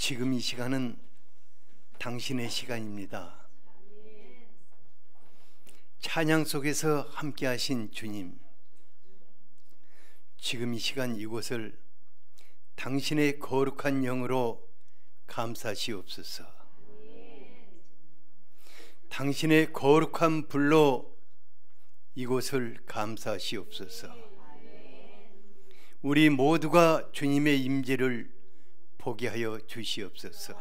지금 이 시간은 당신의 시간입니다. 찬양 속에서 함께 하신 주님, 지금 이 시간 이곳을 당신의 거룩한 영으로 감싸시옵소서. 당신의 거룩한 불로 이곳을 감싸시옵소서. 우리 모두가 주님의 임재를 보게 하여 주시옵소서.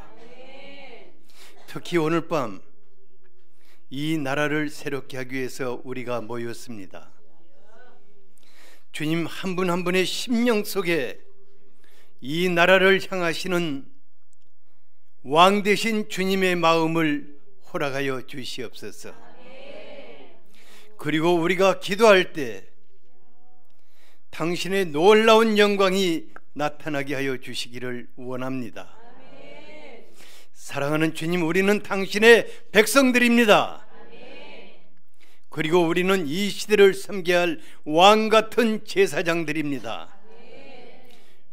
특히 오늘 밤 이 나라를 새롭게 하기 위해서 우리가 모였습니다. 주님 한 분 한 분의 심령 속에 이 나라를 향하시는 왕 되신 주님의 마음을 허락하여 주시옵소서. 그리고 우리가 기도할 때 당신의 놀라운 영광이 나타나게 하여 주시기를 원합니다. 사랑하는 주님, 우리는 당신의 백성들입니다. 그리고 우리는 이 시대를 섬겨야 할 왕 같은 제사장들입니다.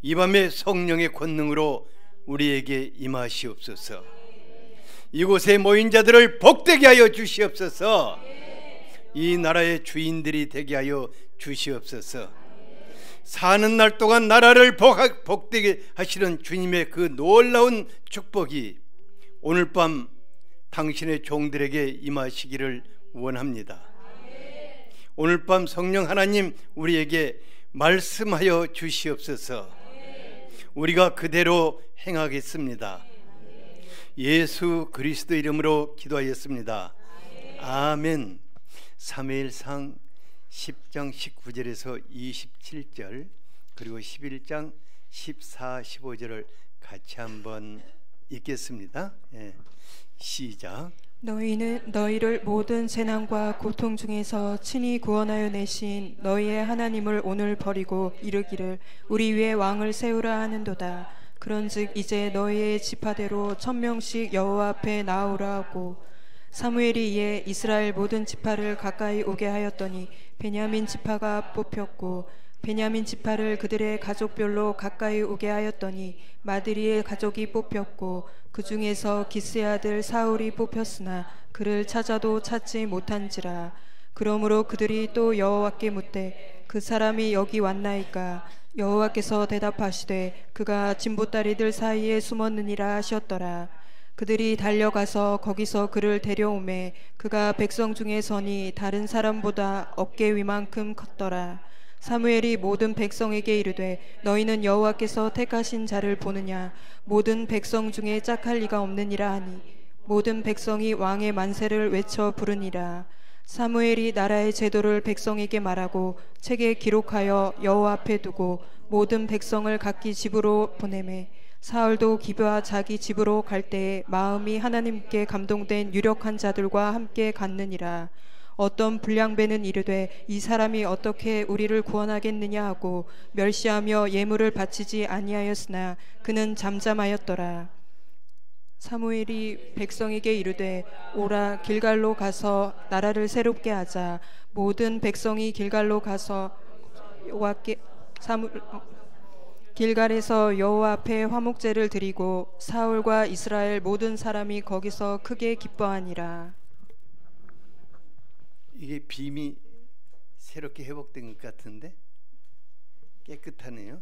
이 밤에 성령의 권능으로 우리에게 임하시옵소서. 이곳에 모인 자들을 복되게 하여 주시옵소서. 이 나라의 주인들이 되게 하여 주시옵소서. 사는 날 동안 나라를 복되게 하시는 주님의 그 놀라운 축복이 오늘 밤 당신의 종들에게 임하시기를 원합니다. 오늘 밤 성령 하나님 우리에게 말씀하여 주시옵소서. 우리가 그대로 행하겠습니다. 예수 그리스도 이름으로 기도하였습니다. 아멘. 사무엘상 10장 19절에서 27절 그리고 11장 14, 15절을 같이 한번 읽겠습니다. 시작. 너희를 모든 재난과 고통 중에서 친히 구원하여 내신 너희의 하나님을 오늘 버리고 이르기를 우리 위에 왕을 세우라 하는도다. 그런즉 이제 너희의 지파대로 1000명씩 여호와 앞에 나오라 하고 사무엘이 이에 이스라엘 모든 지파를 가까이 오게 하였더니 베냐민 지파가 뽑혔고 베냐민 지파를 그들의 가족별로 가까이 오게 하였더니 마드리의 가족이 뽑혔고 그 중에서 기스의 아들 사울이 뽑혔으나 그를 찾아도 찾지 못한지라. 그러므로 그들이 또 여호와께 묻되 그 사람이 여기 왔나이까? 여호와께서 대답하시되 그가 진보다리들 사이에 숨었느니라 하셨더라. 그들이 달려가서 거기서 그를 데려오매 그가 백성 중에 서니 다른 사람보다 어깨 위만큼 컸더라. 사무엘이 모든 백성에게 이르되 너희는 여호와께서 택하신 자를 보느냐? 모든 백성 중에 짝할 리가 없느니라 하니 모든 백성이 왕의 만세를 외쳐 부르니라. 사무엘이 나라의 제도를 백성에게 말하고 책에 기록하여 여호와 앞에 두고 모든 백성을 각기 집으로 보내매 사울도 기브아 자기 집으로 갈 때에 마음이 하나님께 감동된 유력한 자들과 함께 갔느니라. 어떤 불량배는 이르되 이 사람이 어떻게 우리를 구원하겠느냐 하고 멸시하며 예물을 바치지 아니하였으나 그는 잠잠하였더라. 사무엘이 백성에게 이르되 오라 길갈로 가서 나라를 새롭게 하자. 모든 백성이 길갈로 가서 길갈에서 여호와 앞에 화목제를 드리고 사울과 이스라엘 모든 사람이 거기서 크게 기뻐하니라. 이게 빔이 새롭게 회복된 것 같은데 깨끗하네요.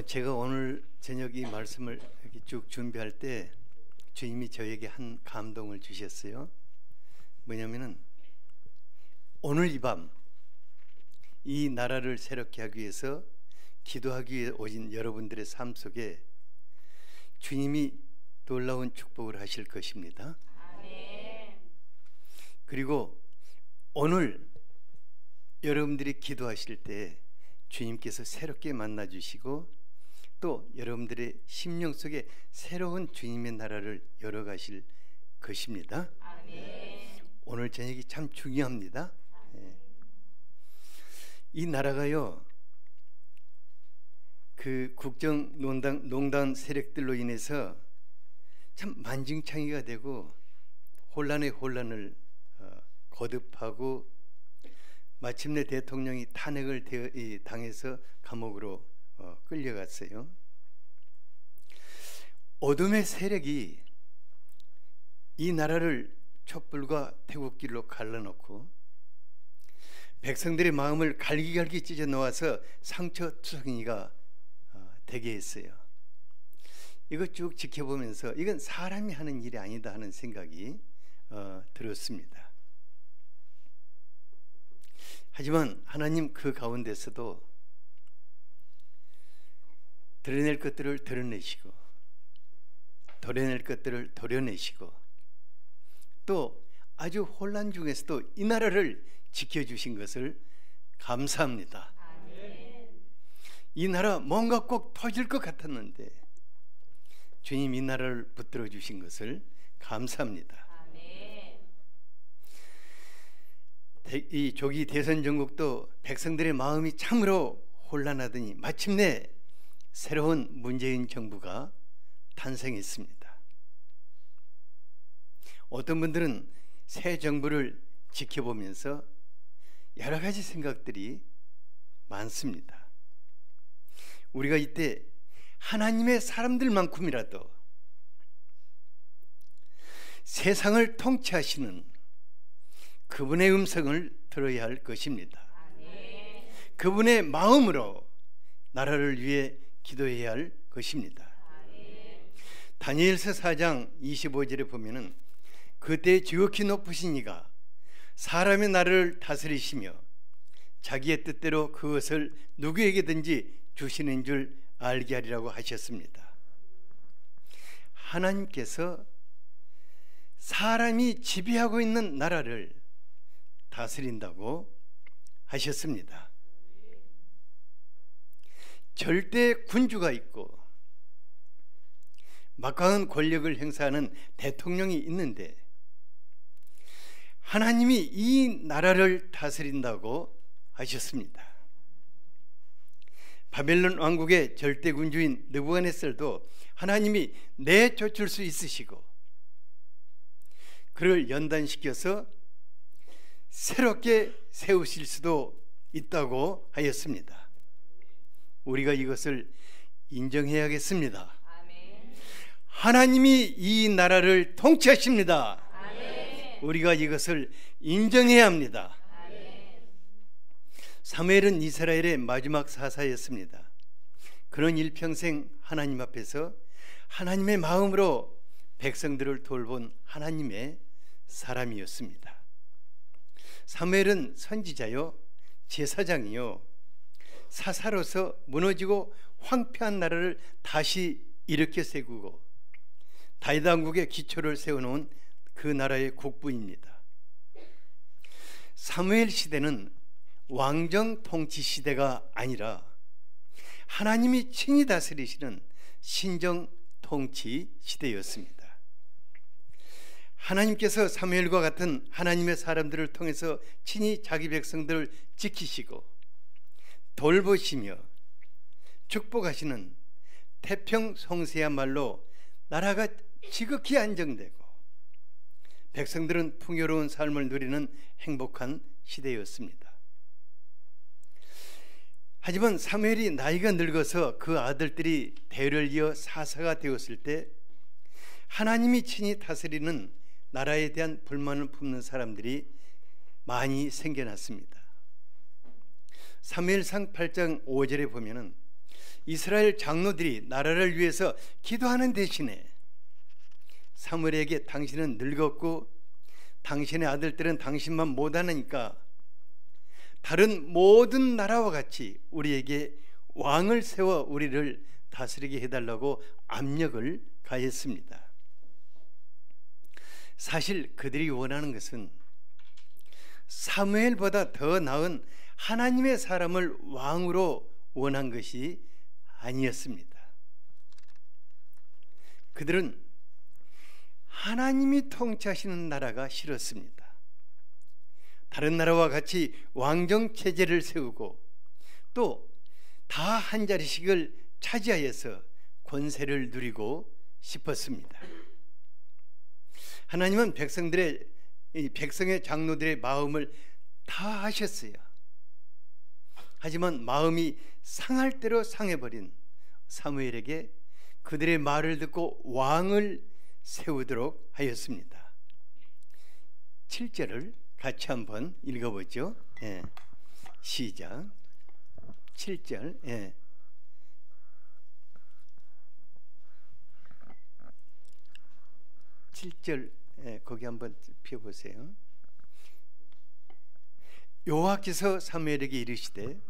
제가 오늘 저녁 이 말씀을 이렇게 쭉 준비할 때 주님이 저에게 한 감동을 주셨어요. 뭐냐면은 오늘 이 밤 이 나라를 새롭게 하기 위해서 기도하기 위해 오신 여러분들의 삶 속에 주님이 놀라운 축복을 하실 것입니다. 그리고 오늘 여러분들이 기도하실 때 주님께서 새롭게 만나 주시고 또 여러분들의 심령 속에 새로운 주님의 나라를 열어가실 것입니다. 오늘 저녁이 참 중요합니다. 이 나라가요 그 국정농단 세력들로 인해서 참 만증창이가 되고 혼란에 혼란을 거듭하고 마침내 대통령이 탄핵을 당해서 감옥으로 끌려갔어요. 어둠의 세력이 이 나라를 촛불과 태국길로 갈라놓고 백성들의 마음을 갈기갈기 찢어 놓아서 상처투성이가 되게 했어요. 이거 쭉 지켜보면서 이건 사람이 하는 일이 아니다 하는 생각이 들었습니다. 하지만 하나님 그 가운데서도 드러낼 것들을 드러내시고 도려낼 것들을 도려내시고 또 아주 혼란 중에서도 이 나라를 지켜주신 것을 감사합니다. 이 나라 뭔가 꼭 터질 것 같았는데 주님 이 나라를 붙들어 주신 것을 감사합니다. 이 조기 대선 전국도 백성들의 마음이 참으로 혼란하더니 마침내 새로운 문재인 정부가 탄생했습니다. 어떤 분들은 새 정부를 지켜보면서 여러 가지 생각들이 많습니다. 우리가 이때 하나님의 사람들만큼이라도 세상을 통치하시는 그분의 음성을 들어야 할 것입니다. 그분의 마음으로 나라를 위해 기도해야 할 것입니다. 다니엘서 4장 25절에 보면은 그때 지극히 높으신 이가 사람의 나라를 다스리시며 자기의 뜻대로 그것을 누구에게든지 주시는 줄 알게 하리라고 하셨습니다. 하나님께서 사람이 지배하고 있는 나라를 다스린다고 하셨습니다. 절대 군주가 있고 막강한 권력을 행사하는 대통령이 있는데 하나님이 이 나라를 다스린다고 하셨습니다. 바벨론 왕국의 절대 군주인 느부갓네살도 하나님이 내쫓을 수 있으시고 그를 연단시켜서 새롭게 세우실 수도 있다고 하였습니다. 우리가 이것을 인정해야겠습니다. 하나님이 이 나라를 통치하십니다. 우리가 이것을 인정해야 합니다. 사무엘은 이스라엘의 마지막 사사였습니다. 그런 일평생 하나님 앞에서 하나님의 마음으로 백성들을 돌본 하나님의 사람이었습니다. 사무엘은 선지자요 제사장이요 사사로서 무너지고 황폐한 나라를 다시 일으켜 세우고 다윗 왕국의 기초를 세워놓은 그 나라의 국부입니다. 사무엘 시대는 왕정 통치 시대가 아니라 하나님이 친히 다스리시는 신정 통치 시대였습니다. 하나님께서 사무엘과 같은 하나님의 사람들을 통해서 친히 자기 백성들을 지키시고 돌보시며 축복하시는 태평성세야말로 나라가 지극히 안정되고 백성들은 풍요로운 삶을 누리는 행복한 시대였습니다. 하지만 사무엘이 나이가 늙어서 그 아들들이 대를 이어 사사가 되었을 때 하나님이 친히 다스리는 나라에 대한 불만을 품는 사람들이 많이 생겨났습니다. 사무엘상 8장 5절에 보면은 이스라엘 장로들이 나라를 위해서 기도하는 대신에 사무엘에게 당신은 늙었고 당신의 아들들은 당신만 못하니까 다른 모든 나라와 같이 우리에게 왕을 세워 우리를 다스리게 해달라고 압력을 가했습니다. 사실 그들이 원하는 것은 사무엘보다 더 나은 하나님의 사람을 왕으로 원한 것이 아니었습니다. 그들은 하나님이 통치하시는 나라가 싫었습니다. 다른 나라와 같이 왕정 체제를 세우고 또 다 한 자리씩을 차지하여서 권세를 누리고 싶었습니다. 하나님은 백성의 장로들의 마음을 다 아셨어요. 하지만 마음이 상할 대로 상해버린 사무엘에게 그들의 말을 듣고 왕을 세우도록 하였습니다. 7절을 같이 한번 읽어보죠. 예. 시작. 7절. 예. 7절 거기 한번 펴보세요. 여호와께서 사무엘에게 이르시되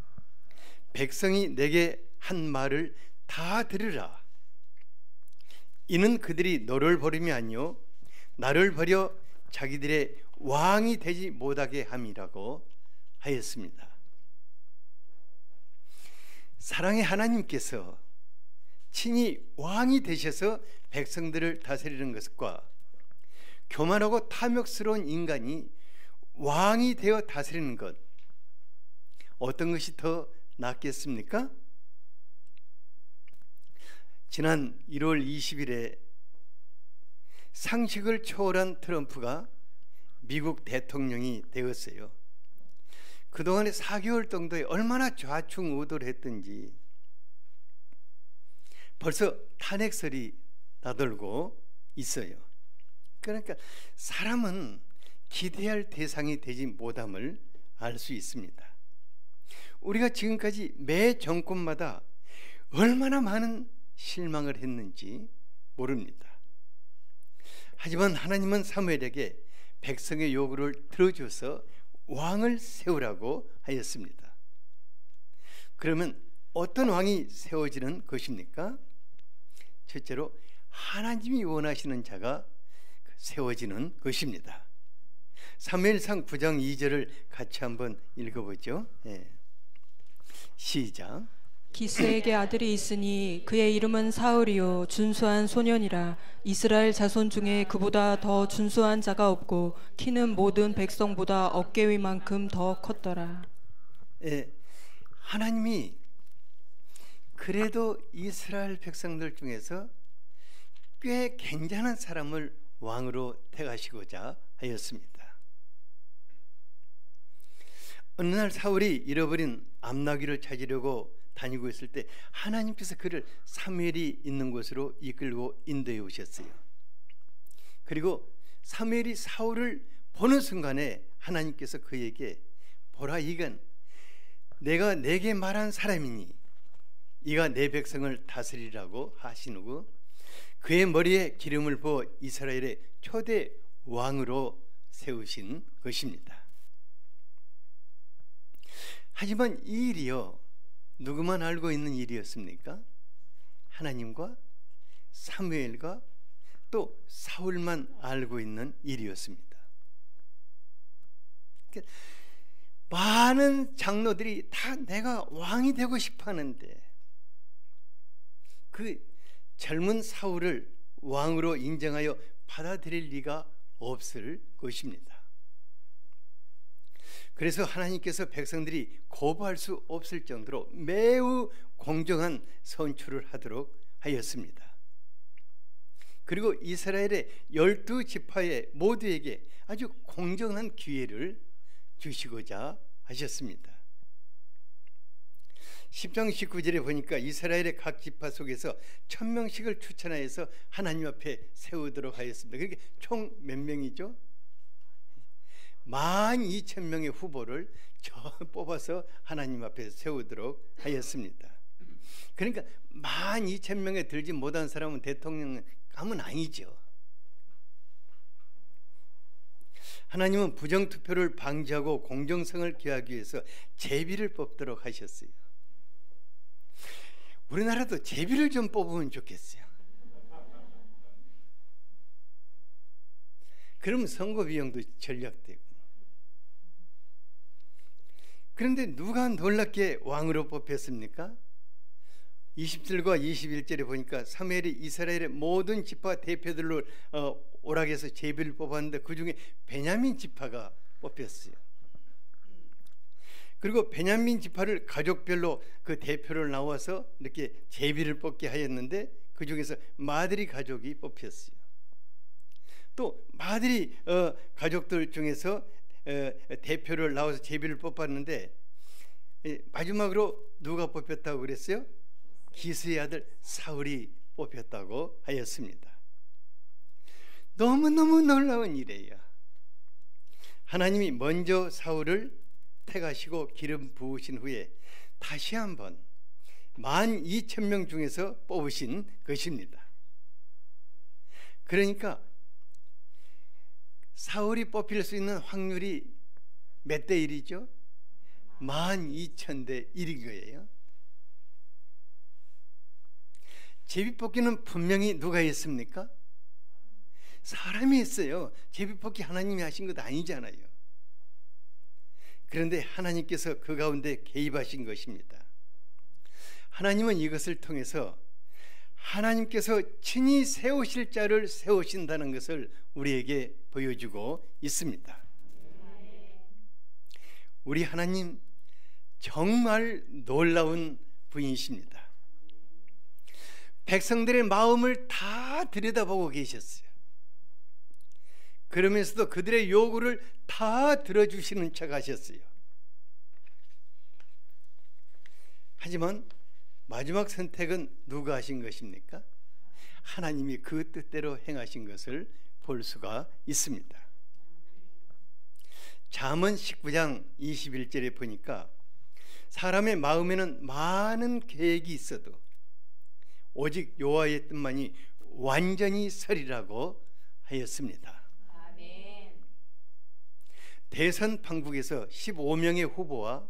백성이 내게 한 말을 다 들으라. 이는 그들이 너를 버림이 아니요 나를 버려 자기들의 왕이 되지 못하게 함이라고 하였습니다. 사랑의 하나님께서 친히 왕이 되셔서 백성들을 다스리는 것과 교만하고 탐욕스러운 인간이 왕이 되어 다스리는 것, 어떤 것이 더 낫겠습니까? 지난 1월 20일에 상식을 초월한 트럼프가 미국 대통령이 되었어요. 그동안에 4개월 정도에 얼마나 좌충우돌 했든지 벌써 탄핵설이 나돌고 있어요. 그러니까 사람은 기대할 대상이 되지 못함을 알 수 있습니다. 우리가 지금까지 매 정권마다 얼마나 많은 실망을 했는지 모릅니다. 하지만 하나님은 사무엘에게 백성의 요구를 들어줘서 왕을 세우라고 하였습니다. 그러면 어떤 왕이 세워지는 것입니까? 첫째로 하나님이 원하시는 자가 세워지는 것입니다. 사무엘상 9장 2절을 같이 한번 읽어보죠. 예. 시작. 기스에게 아들이 있으니 그의 이름은 사울이요 준수한 소년이라. 이스라엘 자손 중에 그보다 더 준수한 자가 없고 키는 모든 백성보다 어깨 위만큼 더 컸더라. 예, 하나님이 그래도 이스라엘 백성들 중에서 꽤 괜찮은 사람을 왕으로 택하시고자 하였습니다. 어느 날 사울이 잃어버린 암나귀를 찾으려고 다니고 있을 때 하나님께서 그를 사무엘이 있는 곳으로 이끌고 인도해 오셨어요. 그리고 사무엘이 사울을 보는 순간에 하나님께서 그에게 보라, 이건 내가 내게 말한 사람이니 이가 내 백성을 다스리라고 하시고 그의 머리에 기름을 부어 이스라엘의 초대 왕으로 세우신 것입니다. 하지만 이 일이요, 누구만 알고 있는 일이었습니까? 하나님과 사무엘과 또 사울만 알고 있는 일이었습니다. 많은 장로들이 다 내가 왕이 되고 싶어 하는데 그 젊은 사울을 왕으로 인정하여 받아들일 리가 없을 것입니다. 그래서 하나님께서 백성들이 거부할 수 없을 정도로 매우 공정한 선출을 하도록 하였습니다. 그리고 이스라엘의 12지파의 모두에게 아주 공정한 기회를 주시고자 하셨습니다. 10장 19절에 보니까 이스라엘의 각 지파 속에서 1000명씩을 추천하여서 하나님 앞에 세우도록 하였습니다. 그게 총 몇 명이죠? 12,000명의 후보를 뽑아서 하나님 앞에 세우도록 하였습니다. 그러니까 12,000명에 들지 못한 사람은 대통령 감은 아니죠. 하나님은 부정투표를 방지하고 공정성을 기하기 위해서 제비를 뽑도록 하셨어요. 우리나라도 제비를 좀 뽑으면 좋겠어요. 그러면 선거 비용도 절약되고. 그런데 누가 놀랍게 왕으로 뽑혔습니까? 20절과 21절에 보니까 사무엘이 이스라엘의 모든 지파 대표들로 오락해서 제비를 뽑았는데 그 중에 베냐민 지파가 뽑혔어요. 그리고 베냐민 지파를 가족별로 그 대표를 나와서 이렇게 제비를 뽑게 하였는데 그 중에서 마드리 가족이 뽑혔어요. 또 마드리 가족들 중에서 대표를 나와서 제비를 뽑았는데 마지막으로 누가 뽑혔다고 그랬어요? 기스의 아들 사울이 뽑혔다고 하였습니다. 너무너무 놀라운 일이에요. 하나님이 먼저 사울을 택하시고 기름 부으신 후에 다시 한번 12,000명 중에서 뽑으신 것입니다. 그러니까 사울이 뽑힐 수 있는 확률이 몇 대 1이죠? 12,000대 1인 거예요. 제비뽑기는 분명히 누가 했습니까? 사람이 했어요. 제비뽑기 하나님이 하신 것 아니잖아요. 그런데 하나님께서 그 가운데 개입하신 것입니다. 하나님은 이것을 통해서 하나님께서 친히 세우실 자를 세우신다는 것을 우리에게 보여주고 있습니다. 우리 하나님 정말 놀라운 분이십니다. 백성들의 마음을 다 들여다보고 계셨어요. 그러면서도 그들의 요구를 다 들어주시는 척 하셨어요. 하지만 마지막 선택은 누가 하신 것입니까? 하나님이 그 뜻대로 행하신 것을 볼 수가 있습니다. 잠언 19장 21절에 보니까 사람의 마음에는 많은 계획이 있어도 오직 여호와의 뜻만이 완전히 서리라고 하였습니다. 아멘. 대선 방북에서 15명의 후보와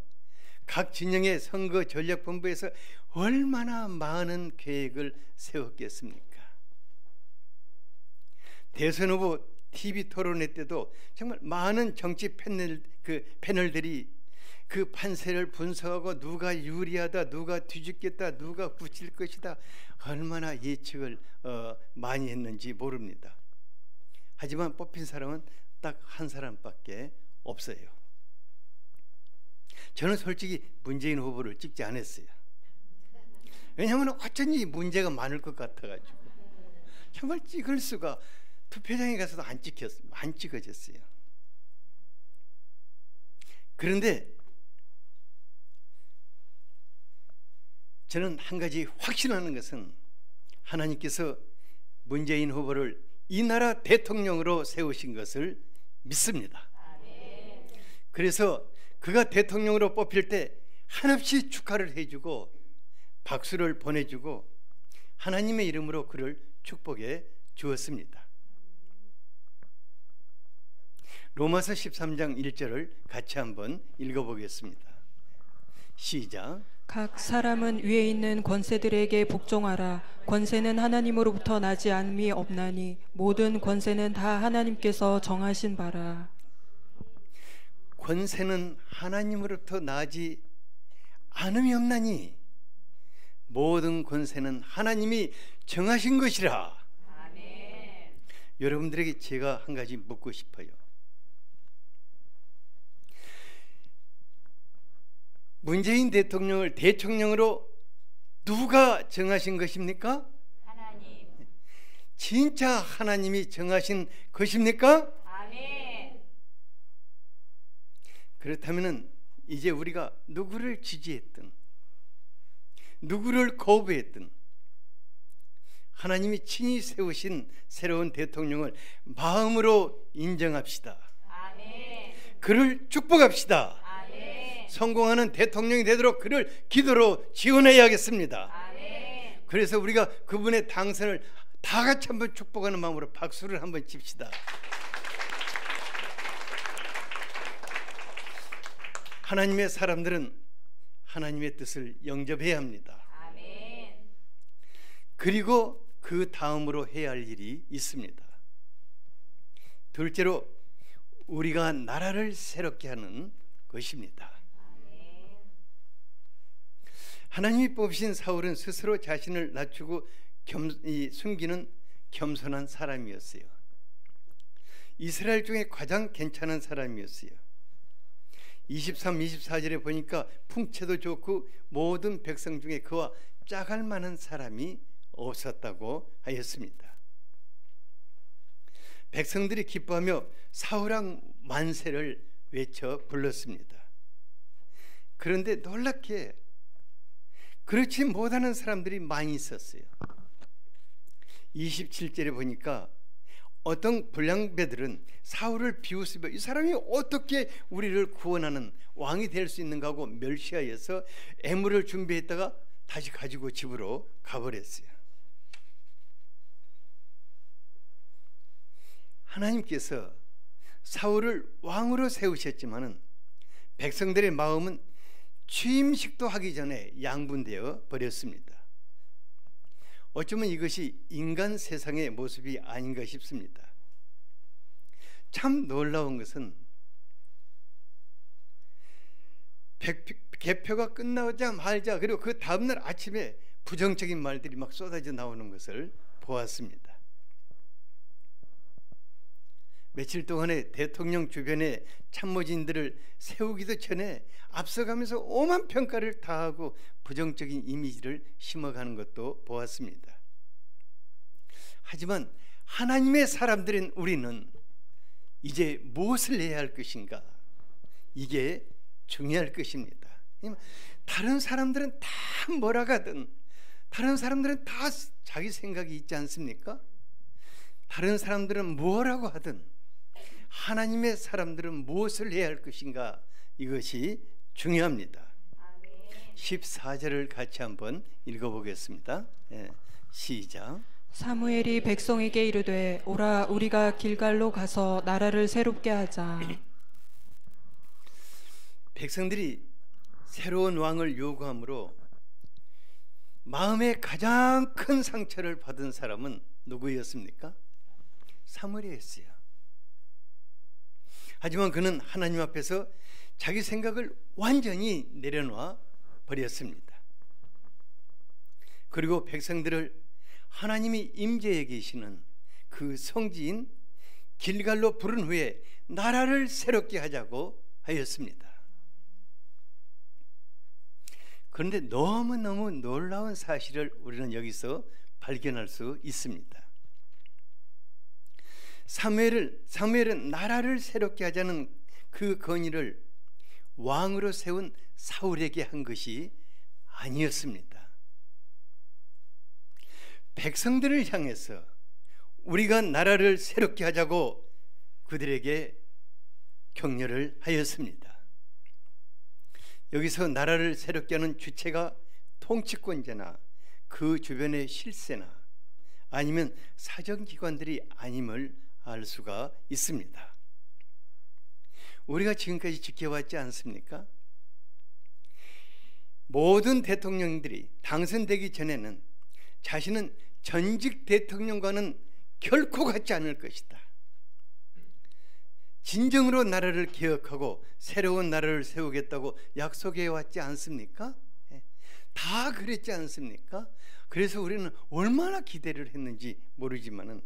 각 진영의 선거 전략본부에서 얼마나 많은 계획을 세웠겠습니까? 대선 후보 TV 토론회 때도 정말 많은 정치 패널들이 그 판세를 분석하고 누가 유리하다, 누가 뒤집겠다, 누가 굳힐 것이다, 얼마나 예측을 많이 했는지 모릅니다. 하지만 뽑힌 사람은 딱 한 사람밖에 없어요. 저는 솔직히 문재인 후보를 찍지 않았어요. 왜냐하면 어쩐지 문제가 많을 것 같아가지고 정말 찍을 수가, 투표장에 가서도 안 찍어졌어요. 그런데 저는 한 가지 확신하는 것은 하나님께서 문재인 후보를 이 나라 대통령으로 세우신 것을 믿습니다. 그래서 그가 대통령으로 뽑힐 때 한없이 축하를 해주고 박수를 보내주고 하나님의 이름으로 그를 축복해 주었습니다. 로마서 13장 1절을 같이 한번 읽어보겠습니다. 시작. 각 사람은 위에 있는 권세들에게 복종하라. 권세는 하나님으로부터 나지 않음이 없나니 모든 권세는 다 하나님께서 정하신 바라. 권세는 하나님으로부터 나지 않음이 없나니 모든 권세는 하나님이 정하신 것이라. 아멘. 여러분들에게 제가 한 가지 묻고 싶어요. 문재인 대통령을 대통령으로 누가 정하신 것입니까? 하나님. 진짜 하나님이 정하신 것입니까? 아멘. 그렇다면 이제 우리가 누구를 지지했든 누구를 거부했든 하나님이 친히 세우신 새로운 대통령을 마음으로 인정합시다. 아멘. 그를 축복합시다. 성공하는 대통령이 되도록 그를 기도로 지원해야겠습니다. 아멘. 그래서 우리가 그분의 당선을 다 같이 한번 축복하는 마음으로 박수를 한번 칩시다. 하나님의 사람들은 하나님의 뜻을 영접해야 합니다. 아멘. 그리고 그 다음으로 해야 할 일이 있습니다. 둘째로 우리가 나라를 새롭게 하는 것입니다. 하나님이 뽑으신 사울은 스스로 자신을 낮추고 숨기는 겸손한 사람이었어요. 이스라엘 중에 가장 괜찮은 사람이었어요. 23, 24절에 보니까 풍채도 좋고 모든 백성 중에 그와 짝할 만한 사람이 없었다고 하였습니다. 백성들이 기뻐하며 사울왕 만세를 외쳐 불렀습니다. 그런데 놀랍게 그렇지 못하는 사람들이 많이 있었어요. 27절에 보니까 어떤 불량배들은 사울을 비웃으며 이 사람이 어떻게 우리를 구원하는 왕이 될 수 있는가 하고 멸시하여서 애물을 준비했다가 다시 가지고 집으로 가버렸어요. 하나님께서 사울을 왕으로 세우셨지만은 백성들의 마음은 취임식도 하기 전에 양분되어 버렸습니다. 어쩌면 이것이 인간 세상의 모습이 아닌가 싶습니다. 참 놀라운 것은 개표가 끝나자마자 그리고 그 다음날 아침에 부정적인 말들이 막 쏟아져 나오는 것을 보았습니다. 며칠 동안에 대통령 주변에 참모진들을 세우기도 전에 앞서가면서 오만 평가를 다하고 부정적인 이미지를 심어가는 것도 보았습니다. 하지만 하나님의 사람들인 우리는 이제 무엇을 해야 할 것인가? 이게 중요할 것입니다. 다른 사람들은 다 뭐라 하든 다른 사람들은 다 자기 생각이 있지 않습니까? 다른 사람들은 뭐라고 하든 하나님의 사람들은 무엇을 해야 할 것인가? 이것이 중요합니다. 14절을 같이 한번 읽어보겠습니다. 시작. 사무엘이 백성에게 이르되 오라 우리가 길갈로 가서 나라를 새롭게 하자. 백성들이 새로운 왕을 요구함으로 마음에 가장 큰 상처를 받은 사람은 누구였습니까? 사무엘이었어요. 하지만 그는 하나님 앞에서 자기 생각을 완전히 내려놔 버렸습니다. 그리고 백성들을 하나님이 임재해 계시는 그 성지인 길갈로 부른 후에 나라를 새롭게 하자고 하였습니다. 그런데 너무너무 놀라운 사실을 우리는 여기서 발견할 수 있습니다. 사무엘은 나라를 새롭게 하자는 그 건의를 왕으로 세운 사울에게 한 것이 아니었습니다. 백성들을 향해서 우리가 나라를 새롭게 하자고 그들에게 격려를 하였습니다. 여기서 나라를 새롭게 하는 주체가 통치권자나 그 주변의 실세나 아니면 사정기관들이 아님을 알 수가 있습니다. 우리가 지금까지 지켜왔지 않습니까? 모든 대통령들이 당선되기 전에는 자신은 전직 대통령과는 결코 같지 않을 것이다. 진정으로 나라를 개혁하고 새로운 나라를 세우겠다고 약속해 왔지 않습니까? 다 그랬지 않습니까? 그래서 우리는 얼마나 기대를 했는지 모르지만은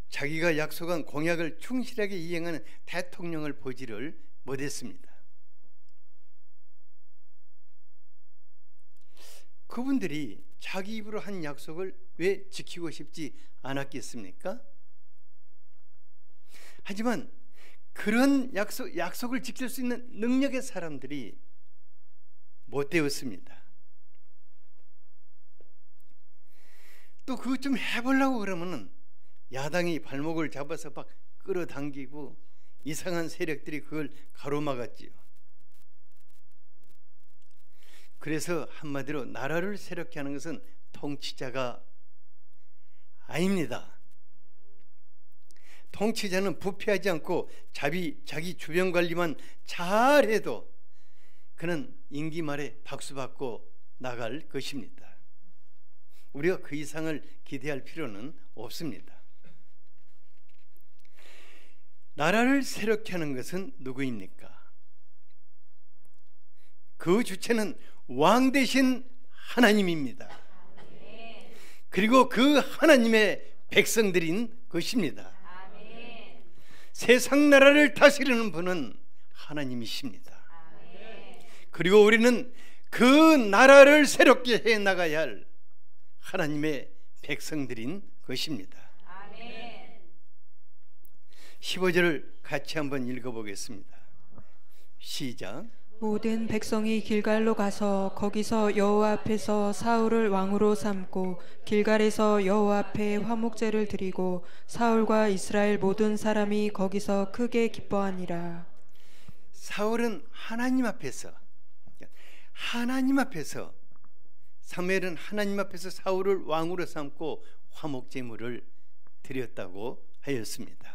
자기가 약속한 공약을 충실하게 이행하는 대통령을 보지를 못했습니다. 그분들이 자기 입으로 한 약속을 왜 지키고 싶지 않았겠습니까? 하지만 그런 약속을 지킬 수 있는 능력의 사람들이 못 되었습니다. 또 그것 좀 해보려고 그러면은 야당이 발목을 잡아서 막 끌어당기고 이상한 세력들이 그걸 가로막았지요. 그래서 한마디로 나라를 새롭게 하는 것은 통치자가 아닙니다. 통치자는 부패하지 않고 자기 주변 관리만 잘해도 그는 임기 말에 박수받고 나갈 것입니다. 우리가 그 이상을 기대할 필요는 없습니다. 나라를 새롭게 하는 것은 누구입니까? 그 주체는 왕 되신 하나님입니다. 그리고 그 하나님의 백성들인 것입니다. 세상 나라를 다스리는 분은 하나님이십니다. 그리고 우리는 그 나라를 새롭게 해 나가야 할 하나님의 백성들인 것입니다. 15절을 같이 한번 읽어보겠습니다. 시작. 모든 백성이 길갈로 가서 거기서 여호와 앞에서 사울을 왕으로 삼고 길갈에서 여호와 앞에 화목제를 드리고 사울과 이스라엘 모든 사람이 거기서 크게 기뻐하니라. 사울은 하나님 앞에서 사무엘은 하나님 앞에서 사울을 왕으로 삼고 화목제물을 드렸다고 하였습니다.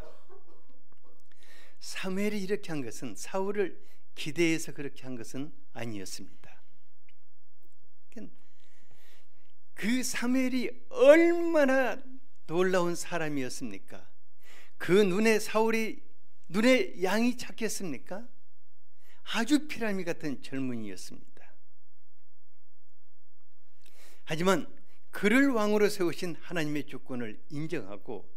사무엘이 이렇게 한 것은 사울을 기대해서 그렇게 한 것은 아니었습니다. 그 사무엘이 얼마나 놀라운 사람이었습니까? 그 눈에 양이 착했습니까? 아주 피라미 같은 젊은이였습니다. 하지만 그를 왕으로 세우신 하나님의 주권을 인정하고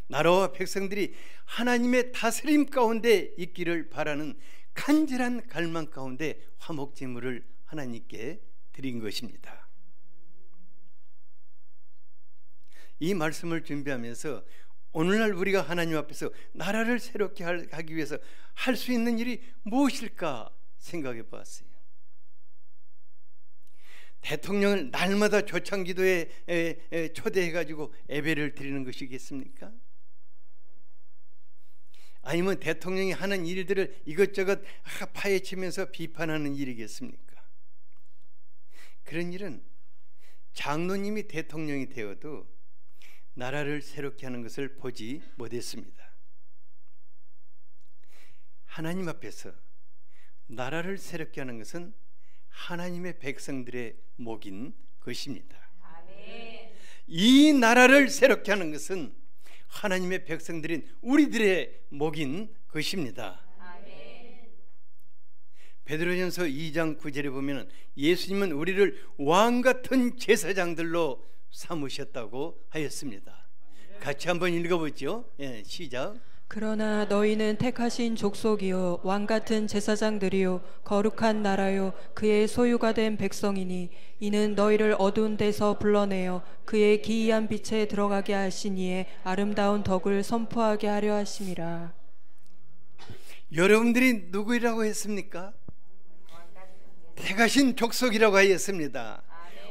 나라와 백성들이 하나님의 다스림 가운데 있기를 바라는 간절한 갈망 가운데 화목제물을 하나님께 드린 것입니다. 이 말씀을 준비하면서 오늘날 우리가 하나님 앞에서 나라를 새롭게 하기 위해서 할 수 있는 일이 무엇일까 생각해 보았어요. 대통령을 날마다 조창기도에 초대해가지고 예배를 드리는 것이겠습니까? 아니면 대통령이 하는 일들을 이것저것 파헤치면서 비판하는 일이겠습니까? 그런 일은 장로님이 대통령이 되어도 나라를 새롭게 하는 것을 보지 못했습니다. 하나님 앞에서 나라를 새롭게 하는 것은 하나님의 백성들의 목인 것입니다. 아멘. 이 나라를 새롭게 하는 것은 하나님의 백성들인 우리들의 목인 것입니다. 아멘. 베드로전서 2장 9절에 보면 예수님은 우리를 왕같은 제사장들로 삼으셨다고 하였습니다. 같이 한번 읽어보죠. 시작. 그러나 너희는 택하신 족속이요 왕같은 제사장들이요 거룩한 나라요 그의 소유가 된 백성이니 이는 너희를 어두운 데서 불러내어 그의 기이한 빛에 들어가게 하시니에 아름다운 덕을 선포하게 하려 하심이라. 여러분들이 누구이라고 했습니까? 택하신 족속이라고 하였습니다.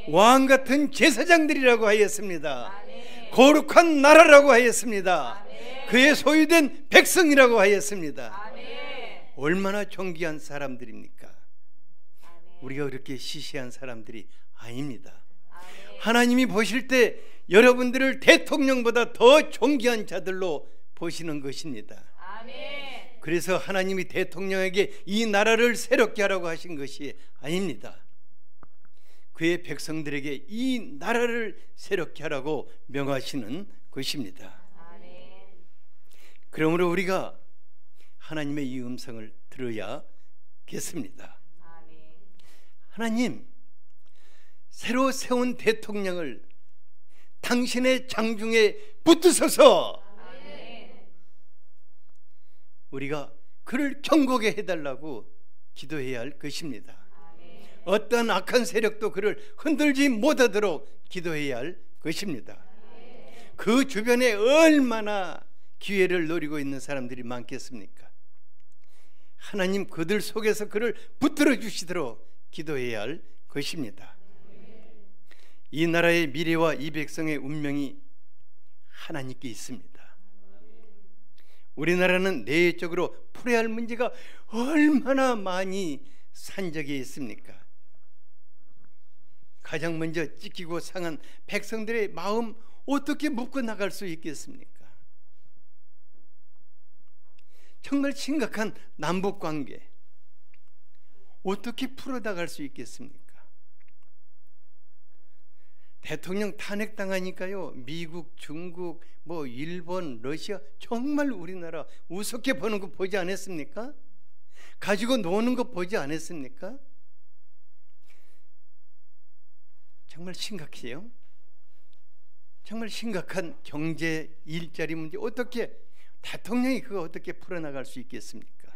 왕같은 제사장들이라고 하였습니다. 거룩한 나라라고 하였습니다. 그의 소유된 백성이라고 하였습니다. 아멘. 얼마나 존귀한 사람들입니까? 아멘. 우리가 그렇게 시시한 사람들이 아닙니다. 아멘. 하나님이 보실 때 여러분들을 대통령보다 더 존귀한 자들로 보시는 것입니다. 아멘. 그래서 하나님이 대통령에게 이 나라를 새롭게 하라고 하신 것이 아닙니다. 그의 백성들에게 이 나라를 새롭게 하라고 명하시는 것입니다. 그러므로 우리가 하나님의 이 음성을 들어야겠습니다. 하나님, 새로 세운 대통령을 당신의 장중에 붙드소서. 우리가 그를 경고하게 해달라고 기도해야 할 것입니다. 어떠한 악한 세력도 그를 흔들지 못하도록 기도해야 할 것입니다. 그 주변에 얼마나 기회를 노리고 있는 사람들이 많겠습니까? 하나님 그들 속에서 그를 붙들어 주시도록 기도해야 할 것입니다. 이 나라의 미래와 이 백성의 운명이 하나님께 있습니다. 우리나라는 내적으로 풀어야 할 문제가 얼마나 많이 산적해 있습니까? 가장 먼저 찢기고 상한 백성들의 마음 어떻게 묶어 나갈 수 있겠습니까? 정말 심각한 남북관계 어떻게 풀어나갈 수 있겠습니까? 대통령 탄핵당하니까요 미국, 중국, 일본, 러시아 정말 우리나라 우습게 보는 거 보지 않았습니까? 가지고 노는 거 보지 않았습니까? 정말 심각해요. 정말 심각한 경제, 일자리 문제 대통령이 그거 어떻게 풀어나갈 수 있겠습니까?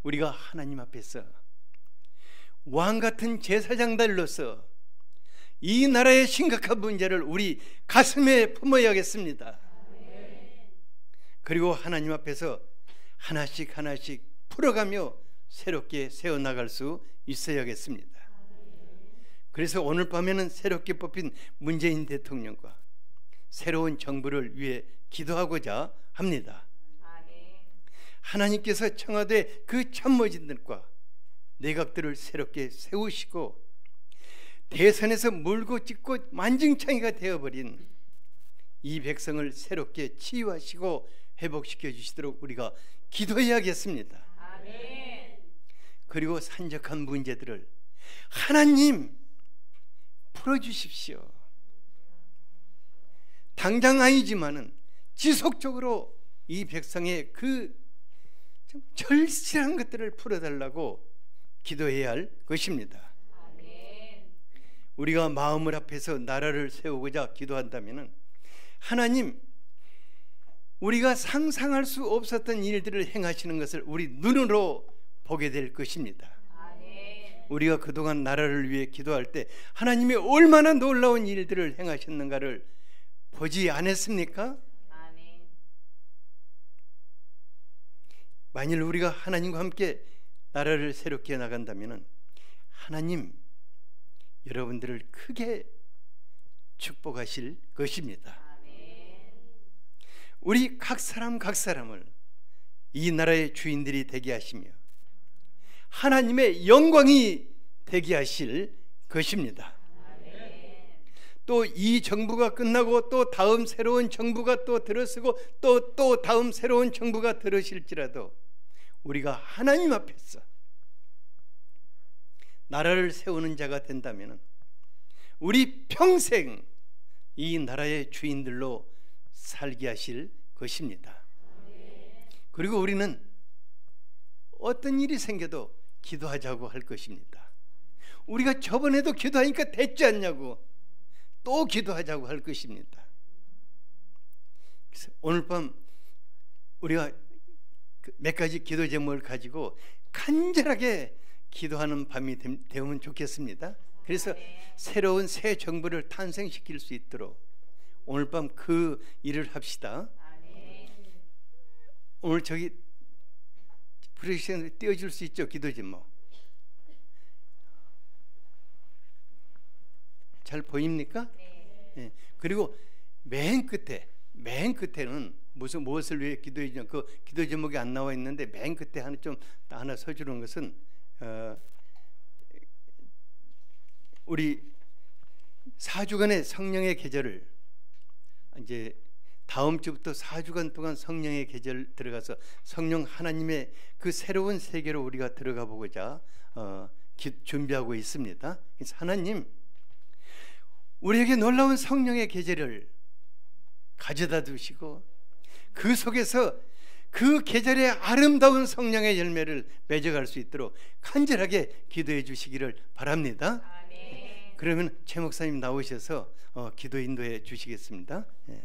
우리가 하나님 앞에서 왕같은 제사장들로서 이 나라의 심각한 문제를 우리 가슴에 품어야겠습니다. 그리고 하나님 앞에서 하나씩 풀어가며 새롭게 세워나갈 수 있어야겠습니다. 그래서 오늘 밤에는 새롭게 뽑힌 문재인 대통령과 새로운 정부를 위해 기도하고자 합니다. 하나님께서 청와대 그 참모진들과 내각들을 새롭게 세우시고 대선에서 물고 찢고 만증창이가 되어버린 이 백성을 새롭게 치유하시고 회복시켜 주시도록 우리가 기도해야겠습니다. 그리고 산적한 문제들을 하나님 풀어주십시오. 당장 아니지만은 지속적으로 이 백성의 그 절실한 것들을 풀어달라고 기도해야 할 것입니다. 우리가 마음을 합해서 나라를 세우고자 기도한다면 하나님, 우리가 상상할 수 없었던 일들을 행하시는 것을 우리 눈으로 보게 될 것입니다. 우리가 그동안 나라를 위해 기도할 때 하나님이 얼마나 놀라운 일들을 행하셨는가를 보지 않았습니까? 만일 우리가 하나님과 함께 나라를 새롭게 나간다면 하나님 여러분들을 크게 축복하실 것입니다. 우리 각 사람을 이 나라의 주인들이 되게 하시며 하나님의 영광이 되게 하실 것입니다. 또 이 정부가 끝나고 또 다음 새로운 정부가 또 들어서고 또 다음 새로운 정부가 들어실지라도 우리가 하나님 앞에서 나라를 세우는 자가 된다면 우리 평생 이 나라의 주인들로 살게 하실 것입니다. 그리고 우리는 어떤 일이 생겨도 기도하자고 할 것입니다. 우리가 저번에도 기도하니까 됐지 않냐고 또 기도하자고 할 것입니다. 그래서 오늘 밤 우리가 몇 가지 기도 제목을 가지고 간절하게 기도하는 밤이 되면 좋겠습니다. 그래서 새로운 새 정부를 탄생시킬 수 있도록 오늘 밤 그 일을 합시다. 오늘 저기 프로젝션을 띄워줄 수 있죠? 기도 제목 잘 보입니까? 네. 그리고 맨 끝에는 무엇을 위해 기도해주냐, 그 기도 제목이 안 나와 있는데 맨 끝에 하나 서주는 것은 우리 4주간의 성령의 계절을 이제 다음 주부터 4주간 동안 성령의 계절 들어가서 성령 하나님의 그 새로운 세계로 우리가 들어가 보고자 준비하고 있습니다. 그래서 하나님 우리에게 놀라운 성령의 계절을 가져다 두시고 그 속에서 그 계절의 아름다운 성령의 열매를 맺어갈 수 있도록 간절하게 기도해 주시기를 바랍니다. 그러면 최 목사님 나오셔서 기도 인도해 주시겠습니다. 예.